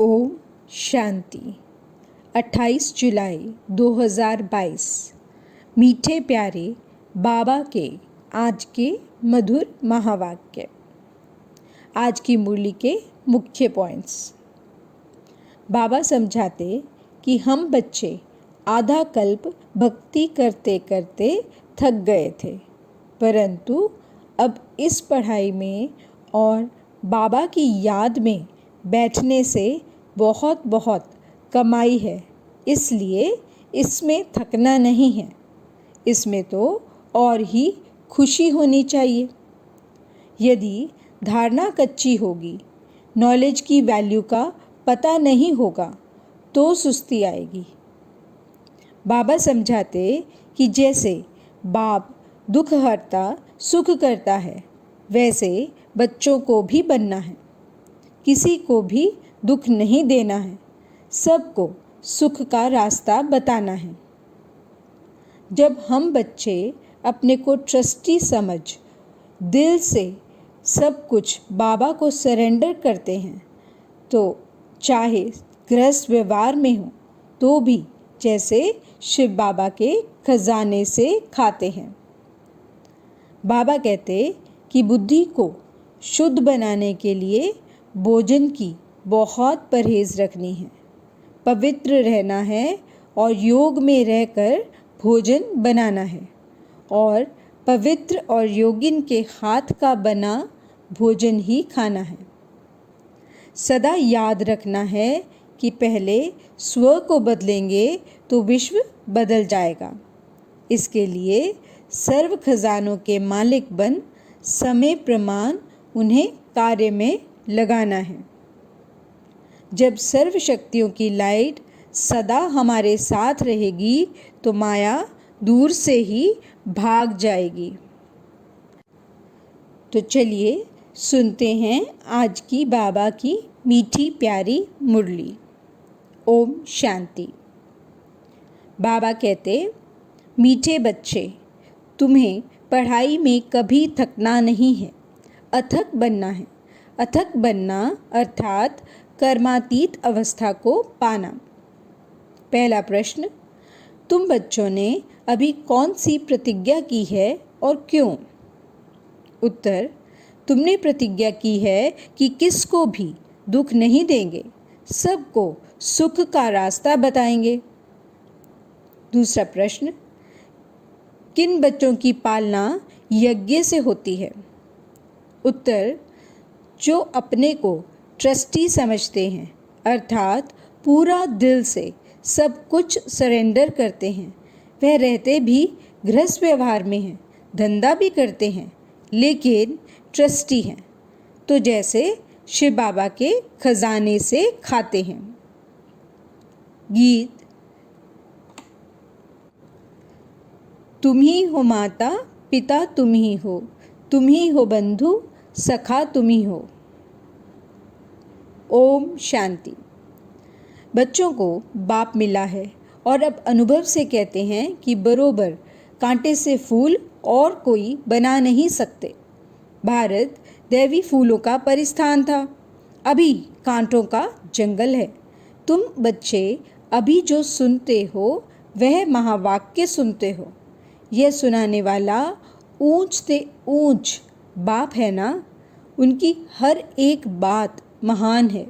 ओम शांति। 28 जुलाई 2022। मीठे प्यारे बाबा के आज के मधुर महावाक्य। आज की मुरली के मुख्य पॉइंट्स। बाबा समझाते कि हम बच्चे आधा कल्प भक्ति करते करते थक गए थे, परंतु अब इस पढ़ाई में और बाबा की याद में बैठने से बहुत बहुत कमाई है, इसलिए इसमें थकना नहीं है। इसमें तो और ही खुशी होनी चाहिए। यदि धारणा कच्ची होगी, नॉलेज की वैल्यू का पता नहीं होगा तो सुस्ती आएगी। बाबा समझाते कि जैसे बाप दुख हरता सुख करता है, वैसे बच्चों को भी बनना है। किसी को भी दुख नहीं देना है, सबको सुख का रास्ता बताना है। जब हम बच्चे अपने को ट्रस्टी समझ दिल से सब कुछ बाबा को सरेंडर करते हैं, तो चाहे गृहस्थ व्यवहार में हो तो भी जैसे शिव बाबा के खजाने से खाते हैं। बाबा कहते कि बुद्धि को शुद्ध बनाने के लिए भोजन की बहुत परहेज रखनी है, पवित्र रहना है और योग में रहकर भोजन बनाना है, और पवित्र और योगिन के हाथ का बना भोजन ही खाना है। सदा याद रखना है कि पहले स्व को बदलेंगे तो विश्व बदल जाएगा। इसके लिए सर्व खजानों के मालिक बन समय प्रमाण उन्हें कार्य में लगाना है। जब सर्व शक्तियों की लाइट सदा हमारे साथ रहेगी तो माया दूर से ही भाग जाएगी। तो चलिए सुनते हैं आज की बाबा की मीठी प्यारी मुरली। ओम शांति। बाबा कहते, मीठे बच्चे, तुम्हें पढ़ाई में कभी थकना नहीं है, अथक बनना है। अथक बनना अर्थात कर्मातीत अवस्था को पाना। पहला प्रश्न, तुम बच्चों ने अभी कौन सी प्रतिज्ञा की है और क्यों? उत्तर, तुमने प्रतिज्ञा की है कि किसको भी दुख नहीं देंगे, सबको सुख का रास्ता बताएंगे। दूसरा प्रश्न, किन बच्चों की पालना यज्ञ से होती है? उत्तर, जो अपने को ट्रस्टी समझते हैं, अर्थात पूरा दिल से सब कुछ सरेंडर करते हैं। वह रहते भी गृहस्थ व्यवहार में हैं, धंधा भी करते हैं, लेकिन ट्रस्टी हैं, तो जैसे शिव बाबा के खजाने से खाते हैं। गीत। तुम ही हो माता पिता, तुम ही हो बंधु सखा, तुम ही हो। ओम शांति। बच्चों को बाप मिला है और अब अनुभव से कहते हैं कि बरोबर कांटे से फूल और कोई बना नहीं सकते। भारत दैवी फूलों का परिस्थान था, अभी कांटों का जंगल है। तुम बच्चे अभी जो सुनते हो वह महावाक्य सुनते हो। यह सुनाने वाला ऊंच से ऊंच बाप है ना। उनकी हर एक बात महान है,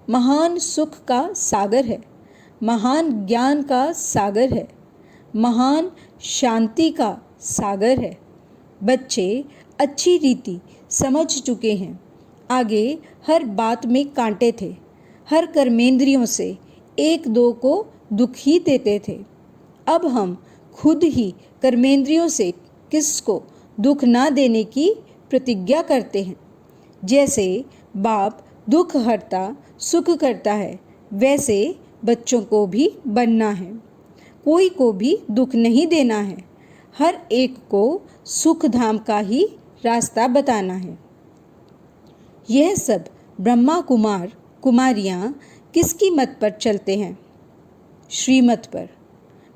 महान सुख का सागर है, महान ज्ञान का सागर है, महान शांति का सागर है। बच्चे अच्छी रीति समझ चुके हैं। आगे हर बात में कांटे थे, हर कर्मेंद्रियों से एक दो को दुख ही देते थे। अब हम खुद ही कर्मेंद्रियों से किसको दुख ना देने की प्रतिज्ञा करते हैं। जैसे बाप दुख हरता सुख करता है, वैसे बच्चों को भी बनना है। कोई को भी दुख नहीं देना है, हर एक को सुख धाम का ही रास्ता बताना है। यह सब ब्रह्मा कुमार कुमारियाँ किसकी मत पर चलते हैं? श्रीमत पर।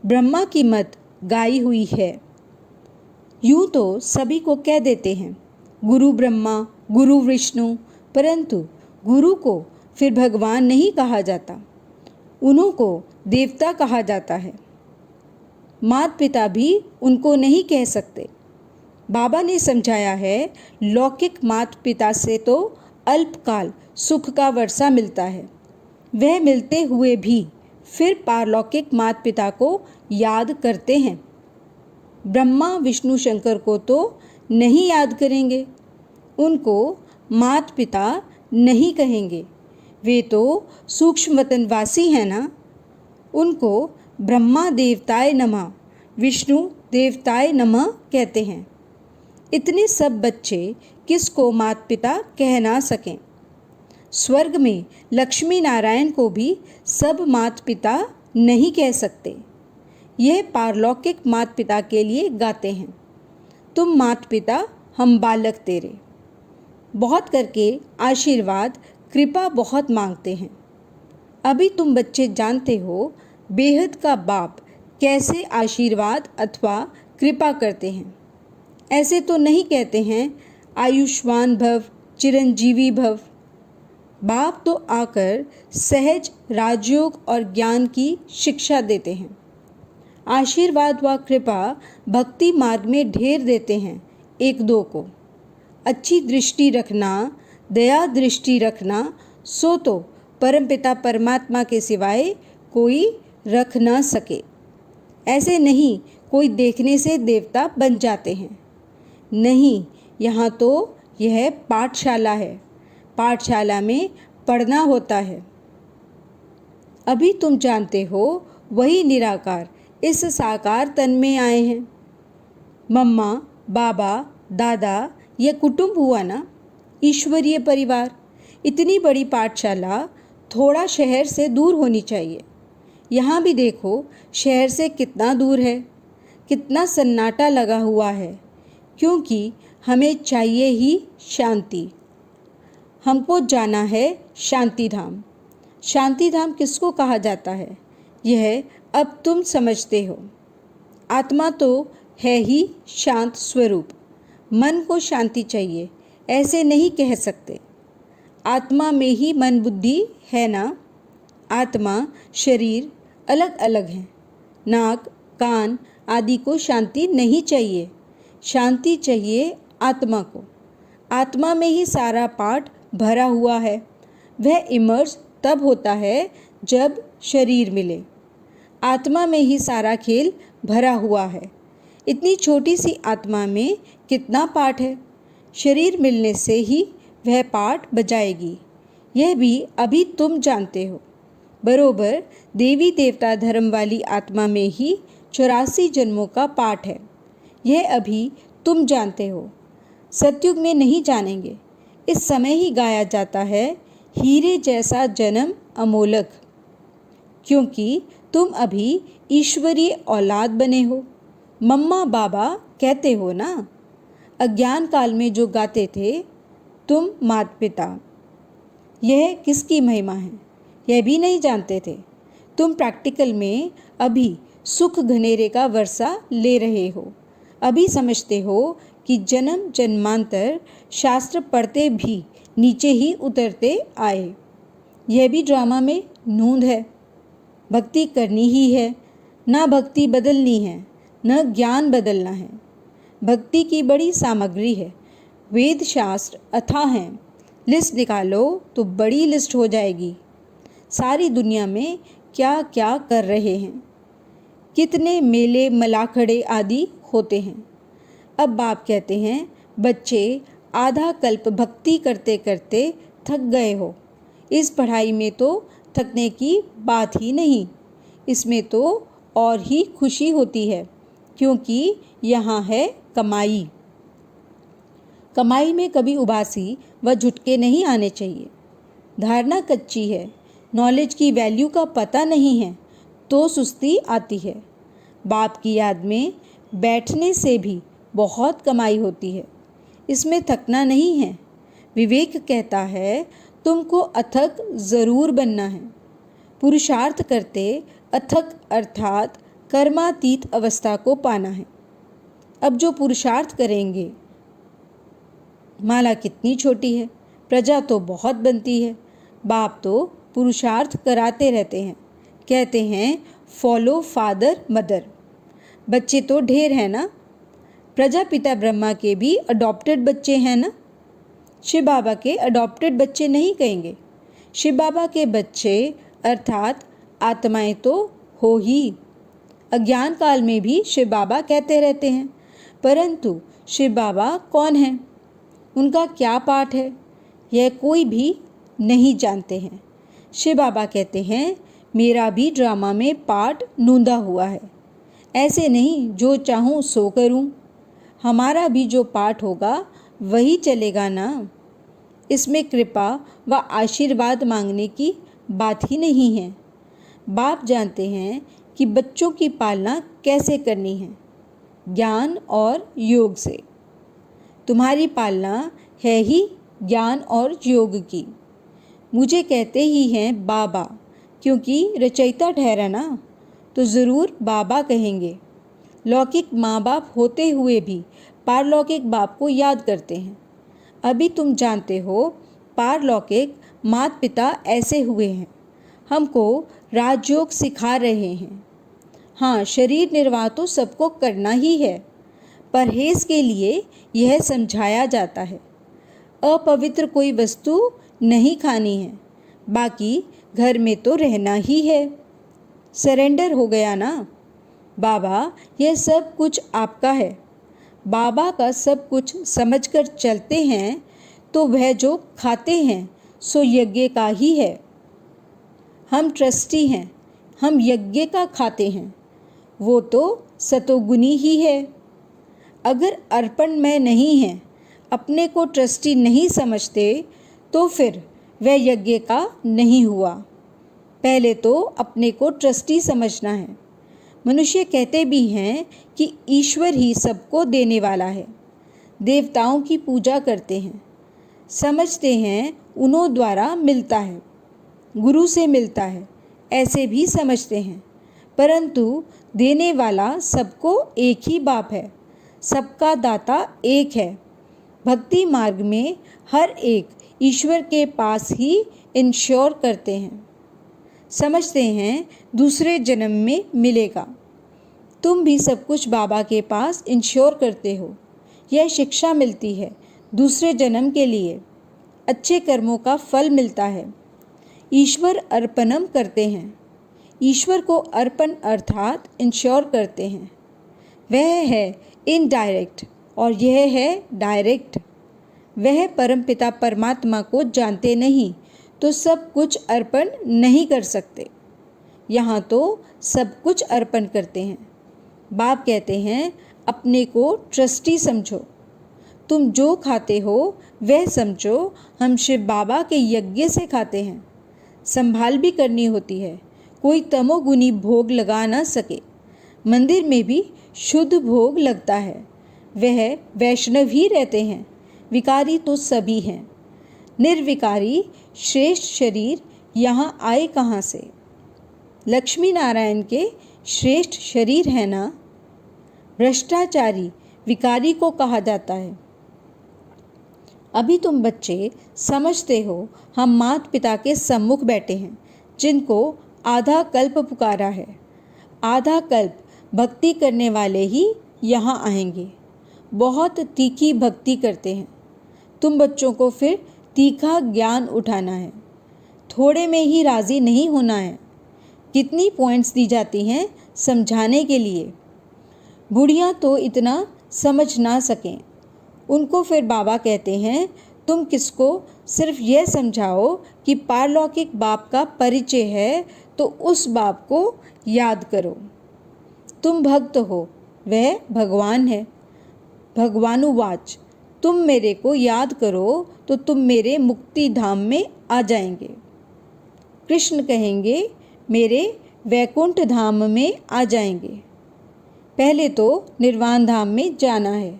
ब्रह्मा की मत गाई हुई है। यूँ तो सभी को कह देते हैं गुरु ब्रह्मा गुरु विष्णु, परंतु गुरु को फिर भगवान नहीं कहा जाता, उन्हों को देवता कहा जाता है। माता पिता भी उनको नहीं कह सकते। बाबा ने समझाया है, लौकिक माता पिता से तो अल्पकाल सुख का वर्षा मिलता है, वह मिलते हुए भी फिर पारलौकिक माता पिता को याद करते हैं। ब्रह्मा विष्णु शंकर को तो नहीं याद करेंगे, उनको माता पिता नहीं कहेंगे, वे तो सूक्ष्म वतनवासी हैं ना। उनको ब्रह्मा देवताय नमः, विष्णु देवताय नमः कहते हैं। इतने सब बच्चे किसको माता पिता कह ना सकें। स्वर्ग में लक्ष्मी नारायण को भी सब माता पिता नहीं कह सकते। यह पारलौकिक माता पिता के लिए गाते हैं, तुम माता पिता हम बालक तेरे। बहुत करके आशीर्वाद कृपा बहुत मांगते हैं। अभी तुम बच्चे जानते हो बेहद का बाप कैसे आशीर्वाद अथवा कृपा करते हैं। ऐसे तो नहीं कहते हैं आयुष्मान भव चिरंजीवी भव। बाप तो आकर सहज राजयोग और ज्ञान की शिक्षा देते हैं। आशीर्वाद व कृपा भक्ति मार्ग में ढेर देते हैं एक दो को। अच्छी दृष्टि रखना, दया दृष्टि रखना, सो तो परमपिता परमात्मा के सिवाय कोई रख ना सके। ऐसे नहीं कोई देखने से देवता बन जाते हैं। नहीं, यहाँ तो यह पाठशाला है, पाठशाला में पढ़ना होता है। अभी तुम जानते हो वही निराकार इस साकार तन में आए हैं। मम्मा, बाबा, दादा, यह कुटुंब हुआ ना, ईश्वरीय परिवार। इतनी बड़ी पाठशाला थोड़ा शहर से दूर होनी चाहिए। यहाँ भी देखो शहर से कितना दूर है, कितना सन्नाटा लगा हुआ है, क्योंकि हमें चाहिए ही शांति। हमको जाना है शांति धाम। शांति धाम किसको कहा जाता है, यह अब तुम समझते हो। आत्मा तो है ही शांत स्वरूप। मन को शांति चाहिए, ऐसे नहीं कह सकते। आत्मा में ही मन बुद्धि है ना। आत्मा शरीर अलग अलग हैं। नाक कान आदि को शांति नहीं चाहिए, शांति चाहिए आत्मा को। आत्मा में ही सारा पाठ भरा हुआ है। वह इमर्ज तब होता है जब शरीर मिले। आत्मा में ही सारा खेल भरा हुआ है। इतनी छोटी सी आत्मा में कितना पाठ है। शरीर मिलने से ही वह पाठ बजाएगी। यह भी अभी तुम जानते हो। बरोबर देवी देवता धर्म वाली आत्मा में ही 84 जन्मों का पाठ है। यह अभी तुम जानते हो, सतयुग में नहीं जानेंगे। इस समय ही गाया जाता है हीरे जैसा जन्म अमोलक, क्योंकि तुम अभी ईश्वरीय औलाद बने हो। मम्मा बाबा कहते हो ना। अज्ञान काल में जो गाते थे तुम माता पिता, यह किसकी महिमा है यह भी नहीं जानते थे। तुम प्रैक्टिकल में अभी सुख घनेरे का वर्षा ले रहे हो। अभी समझते हो कि जन्म जन्मांतर शास्त्र पढ़ते भी नीचे ही उतरते आए। यह भी ड्रामा में नूंद है। भक्ति करनी ही है, ना भक्ति बदलनी है, न ज्ञान बदलना है। भक्ति की बड़ी सामग्री है। वेद शास्त्र अथाह हैं। लिस्ट निकालो तो बड़ी लिस्ट हो जाएगी। सारी दुनिया में क्या क्या कर रहे हैं, कितने मेले मलाखड़े आदि होते हैं। अब बाप कहते हैं बच्चे आधा कल्प भक्ति करते करते थक गए हो। इस पढ़ाई में तो थकने की बात ही नहीं, इसमें तो और ही खुशी होती है, क्योंकि यहाँ है कमाई। कमाई में कभी उबासी व झुटके नहीं आने चाहिए। धारणा कच्ची है, नॉलेज की वैल्यू का पता नहीं है तो सुस्ती आती है। बाप की याद में बैठने से भी बहुत कमाई होती है, इसमें थकना नहीं है। विवेक कहता है तुमको अथक ज़रूर बनना है। पुरुषार्थ करते अथक अर्थात कर्मातीत अवस्था को पाना है। अब जो पुरुषार्थ करेंगे, माला कितनी छोटी है, प्रजा तो बहुत बनती है। बाप तो पुरुषार्थ कराते रहते हैं, कहते हैं फॉलो फादर मदर। बच्चे तो ढेर हैं ना, प्रजापिता ब्रह्मा के भी अडॉप्टेड बच्चे हैं ना। शिव बाबा के अडॉप्टेड बच्चे नहीं कहेंगे, शिव बाबा के बच्चे अर्थात आत्माएं तो हो ही। अज्ञान काल में भी शिव बाबा कहते रहते हैं, परंतु शिव बाबा कौन हैं, उनका क्या पाठ है, यह कोई भी नहीं जानते हैं। शिव बाबा कहते हैं मेरा भी ड्रामा में पार्ट नूंदा हुआ है, ऐसे नहीं जो चाहूँ सो करूँ। हमारा भी जो पाठ होगा वही चलेगा ना। इसमें कृपा व आशीर्वाद मांगने की बात ही नहीं है। बाप जानते हैं कि बच्चों की पालना कैसे करनी है, ज्ञान और योग से। तुम्हारी पालना है ही ज्ञान और योग की। मुझे कहते ही हैं बाबा, क्योंकि रचयिता ठहरा ना, तो ज़रूर बाबा कहेंगे। लौकिक माँ बाप होते हुए भी पारलौकिक बाप को याद करते हैं। अभी तुम जानते हो पारलौकिक माता पिता ऐसे हुए हैं, हमको राजयोग सिखा रहे हैं। हाँ, शरीर निर्वाह तो सबको करना ही है, परहेज के लिए यह समझाया जाता है। अपवित्र कोई वस्तु नहीं खानी है, बाकी घर में तो रहना ही है। सरेंडर हो गया ना। बाबा यह सब कुछ आपका है। बाबा का सब कुछ समझकर चलते हैं तो वह जो खाते हैं सो यज्ञ का ही है। हम ट्रस्टी हैं, हम यज्ञ का खाते हैं, वो तो सतोगुनी ही है। अगर अर्पण में नहीं है, अपने को ट्रस्टी नहीं समझते तो फिर वह यज्ञ का नहीं हुआ। पहले तो अपने को ट्रस्टी समझना है। मनुष्य कहते भी हैं कि ईश्वर ही सबको देने वाला है। देवताओं की पूजा करते हैं, समझते हैं उन्हों द्वारा मिलता है, गुरु से मिलता है, ऐसे भी समझते हैं। परंतु देने वाला सबको एक ही बाप है, सबका दाता एक है। भक्ति मार्ग में हर एक ईश्वर के पास ही इंश्योर करते हैं, समझते हैं दूसरे जन्म में मिलेगा। तुम भी सब कुछ बाबा के पास इंश्योर करते हो। यह शिक्षा मिलती है दूसरे जन्म के लिए, अच्छे कर्मों का फल मिलता है। ईश्वर अर्पणम करते हैं, ईश्वर को अर्पण अर्थात इंश्योर करते हैं। वह है इनडायरेक्ट और यह है डायरेक्ट। वह परमपिता परमात्मा को जानते नहीं तो सब कुछ अर्पण नहीं कर सकते। यहाँ तो सब कुछ अर्पण करते हैं। बाप कहते हैं अपने को ट्रस्टी समझो। तुम जो खाते हो वह समझो हम शिव बाबा के यज्ञ से खाते हैं। संभाल भी करनी होती है, कोई तमोगुनी भोग लगा ना सके। मंदिर में भी शुद्ध भोग लगता है। वह वैष्णव ही रहते हैं, विकारी तो सभी हैं। निर्विकारी श्रेष्ठ शरीर यहाँ आए कहाँ से? लक्ष्मी नारायण के श्रेष्ठ शरीर है ना। भ्रष्टाचारी विकारी को कहा जाता है। अभी तुम बच्चे समझते हो हम माता पिता के सम्मुख बैठे हैं, जिनको आधा कल्प पुकारा है। आधा कल्प भक्ति करने वाले ही यहाँ आएंगे। बहुत तीखी भक्ति करते हैं। तुम बच्चों को फिर तीखा ज्ञान उठाना है, थोड़े में ही राज़ी नहीं होना है। कितनी पॉइंट्स दी जाती हैं समझाने के लिए। बूढ़ियाँ तो इतना समझ ना सकें, उनको फिर बाबा कहते हैं तुम किसको सिर्फ यह समझाओ कि पारलौकिक बाप का परिचय है तो उस बाप को याद करो। तुम भक्त हो, वह भगवान है। भगवानुवाच, तुम मेरे को याद करो तो तुम मेरे मुक्ति धाम में आ जाएंगे। कृष्ण कहेंगे मेरे वैकुंठ धाम में आ जाएंगे। पहले तो निर्वाण धाम में जाना है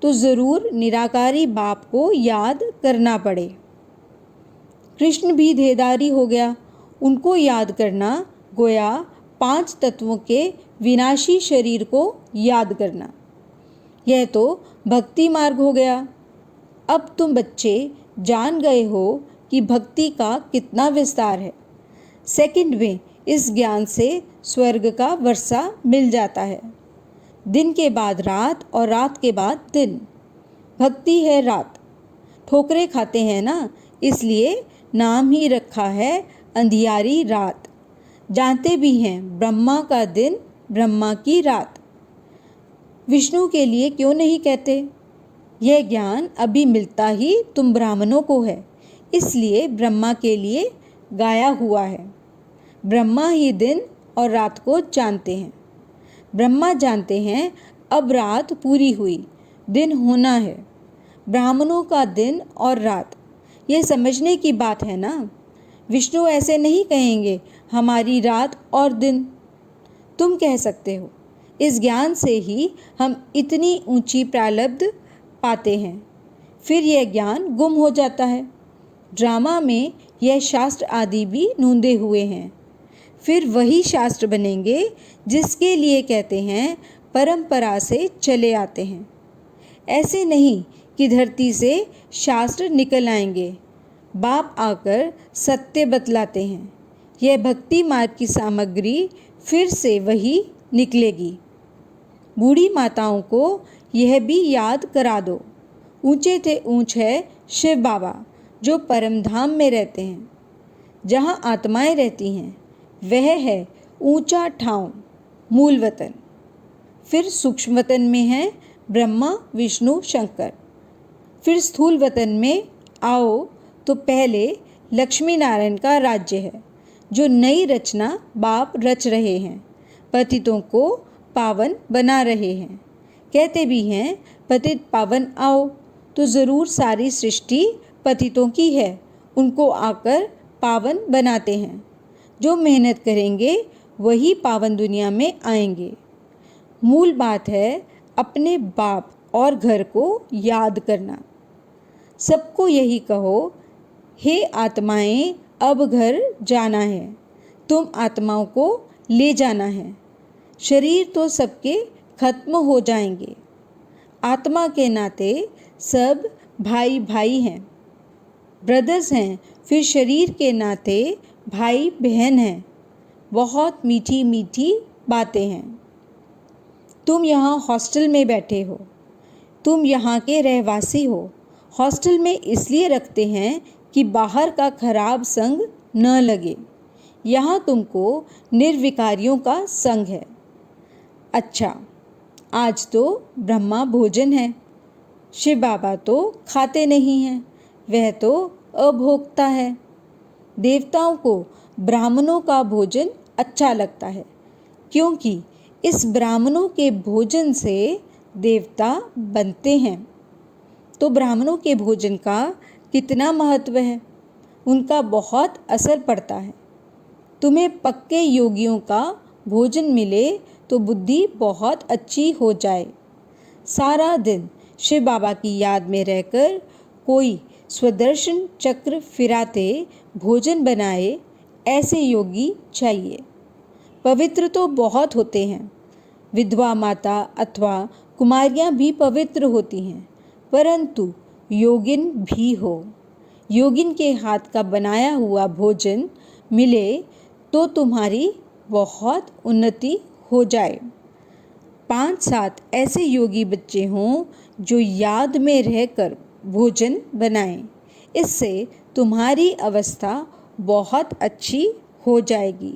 तो ज़रूर निराकारी बाप को याद करना पड़े। कृष्ण भी देहधारी हो गया, उनको याद करना गोया 5 तत्वों के विनाशी शरीर को याद करना। यह तो भक्ति मार्ग हो गया। अब तुम बच्चे जान गए हो कि भक्ति का कितना विस्तार है। सेकंड में इस ज्ञान से स्वर्ग का वर्षा मिल जाता है। दिन के बाद रात और रात के बाद दिन, भक्ति है रात। ठोकरें खाते हैं ना, इसलिए नाम ही रखा है अंधियारी रात। जानते भी हैं ब्रह्मा का दिन, ब्रह्मा की रात। विष्णु के लिए क्यों नहीं कहते? यह ज्ञान अभी मिलता ही तुम ब्राह्मणों को है, इसलिए ब्रह्मा के लिए गाया हुआ है। ब्रह्मा ही दिन और रात को जानते हैं। ब्रह्मा जानते हैं अब रात पूरी हुई, दिन होना है। ब्राह्मणों का दिन और रात, ये समझने की बात है ना। विष्णु ऐसे नहीं कहेंगे हमारी रात और दिन। तुम कह सकते हो। इस ज्ञान से ही हम इतनी ऊंची प्रारब्ध पाते हैं। फिर यह ज्ञान गुम हो जाता है। ड्रामा में यह शास्त्र आदि भी नूंदे हुए हैं। फिर वही शास्त्र बनेंगे जिसके लिए कहते हैं परंपरा से चले आते हैं। ऐसे नहीं कि धरती से शास्त्र निकल आएंगे। बाप आकर सत्य बतलाते हैं। यह भक्ति मार्ग की सामग्री फिर से वही निकलेगी। बूढ़ी माताओं को यह भी याद करा दो। ऊंचे थे ऊंच है शिव बाबा जो परम धाम में रहते हैं। जहाँ आत्माएं रहती हैं वह है ऊंचा ठाव, मूल वतन। फिर सूक्ष्म वतन में है ब्रह्मा विष्णु शंकर। फिर स्थूल वतन में आओ तो पहले लक्ष्मी नारायण का राज्य है जो नई रचना बाप रच रहे हैं। पतितों को पावन बना रहे हैं। कहते भी हैं पतित पावन आओ, तो ज़रूर सारी सृष्टि पतितों की है, उनको आकर पावन बनाते हैं। जो मेहनत करेंगे वही पावन दुनिया में आएंगे। मूल बात है अपने बाप और घर को याद करना। सबको यही कहो, हे आत्माएं अब घर जाना है, तुम आत्माओं को ले जाना है। शरीर तो सबके खत्म हो जाएंगे। आत्मा के नाते सब भाई भाई हैं, ब्रदर्स हैं। फिर शरीर के नाते भाई बहन हैं। बहुत मीठी मीठी बातें हैं। तुम यहाँ हॉस्टल में बैठे हो, तुम यहाँ के रहवासी हो। हॉस्टल में इसलिए रखते हैं कि बाहर का खराब संग न लगे। यहाँ तुमको निर्विकारियों का संग है। अच्छा, आज तो ब्रह्मा भोजन है। शिव बाबा तो खाते नहीं हैं, वह तो अभोक्ता है। देवताओं को ब्राह्मणों का भोजन अच्छा लगता है, क्योंकि इस ब्राह्मणों के भोजन से देवता बनते हैं। तो ब्राह्मणों के भोजन का कितना महत्व है, उनका बहुत असर पड़ता है। तुम्हें पक्के योगियों का भोजन मिले तो बुद्धि बहुत अच्छी हो जाए। सारा दिन शिव बाबा की याद में रहकर कोई स्वदर्शन चक्र फिराते भोजन बनाए, ऐसे योगी चाहिए। पवित्र तो बहुत होते हैं। विधवा माता अथवा कुमारियाँ भी पवित्र होती हैं, परंतु योगिन भी हो। योगिन के हाथ का बनाया हुआ भोजन मिले तो तुम्हारी बहुत उन्नति हो जाए। 5-7 ऐसे योगी बच्चे हों जो याद में रहकर भोजन बनाएं। इससे तुम्हारी अवस्था बहुत अच्छी हो जाएगी।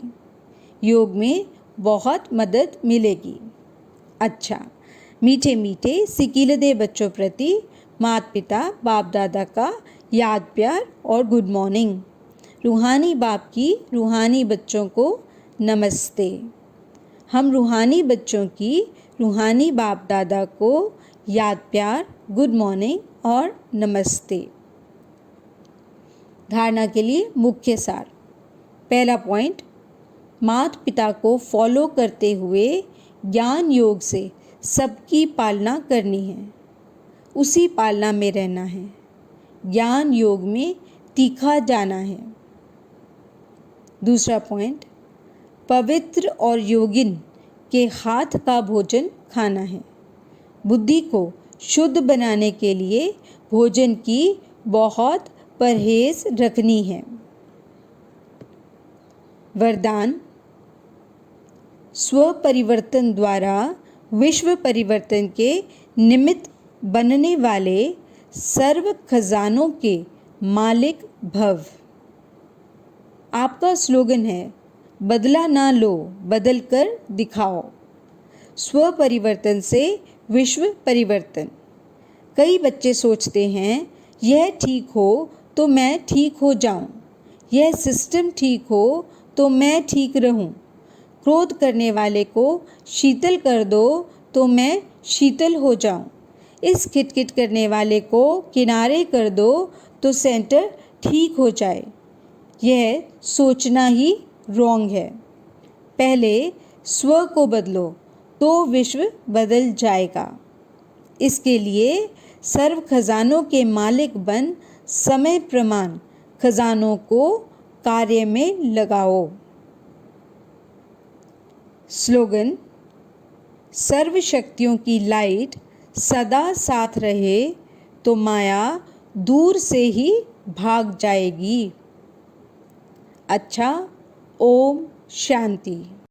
योग में बहुत मदद मिलेगी। अच्छा, मीठे मीठे सिकीलदे बच्चों प्रति माता पिता बाप दादा का याद प्यार और गुड मॉर्निंग। रूहानी बाप की रूहानी बच्चों को नमस्ते। हम रूहानी बच्चों की रूहानी बाप दादा को याद प्यार, गुड मॉर्निंग और नमस्ते। धारणा के लिए मुख्य सार। पहला पॉइंट, माता पिता को फॉलो करते हुए ज्ञान योग से सबकी पालना करनी है, उसी पालना में रहना है। ज्ञान योग में तीखा जाना है। दूसरा पॉइंट, पवित्र और योगिन के हाथ का भोजन खाना है। बुद्धि को शुद्ध बनाने के लिए भोजन की बहुत परहेज रखनी है। वरदान। स्व परिवर्तन द्वारा विश्व परिवर्तन के निमित्त बनने वाले सर्व खजानों के मालिक भव। आपका स्लोगन है, बदला ना लो, बदल कर दिखाओ। स्व परिवर्तन से विश्व परिवर्तन। कई बच्चे सोचते हैं, यह ठीक हो तो मैं ठीक हो जाऊं, यह सिस्टम ठीक हो तो मैं ठीक रहूं, क्रोध करने वाले को शीतल कर दो तो मैं शीतल हो जाऊं, इस खिटखिट करने वाले को किनारे कर दो तो सेंटर ठीक हो जाए। यह सोचना ही रॉन्ग है। पहले स्व को बदलो तो विश्व बदल जाएगा। इसके लिए सर्व खजानों के मालिक बन समय प्रमाण खजानों को कार्य में लगाओ। स्लोगन। सर्व शक्तियों की लाइट सदा साथ रहे तो माया दूर से ही भाग जाएगी। अच्छा, ओम शांति।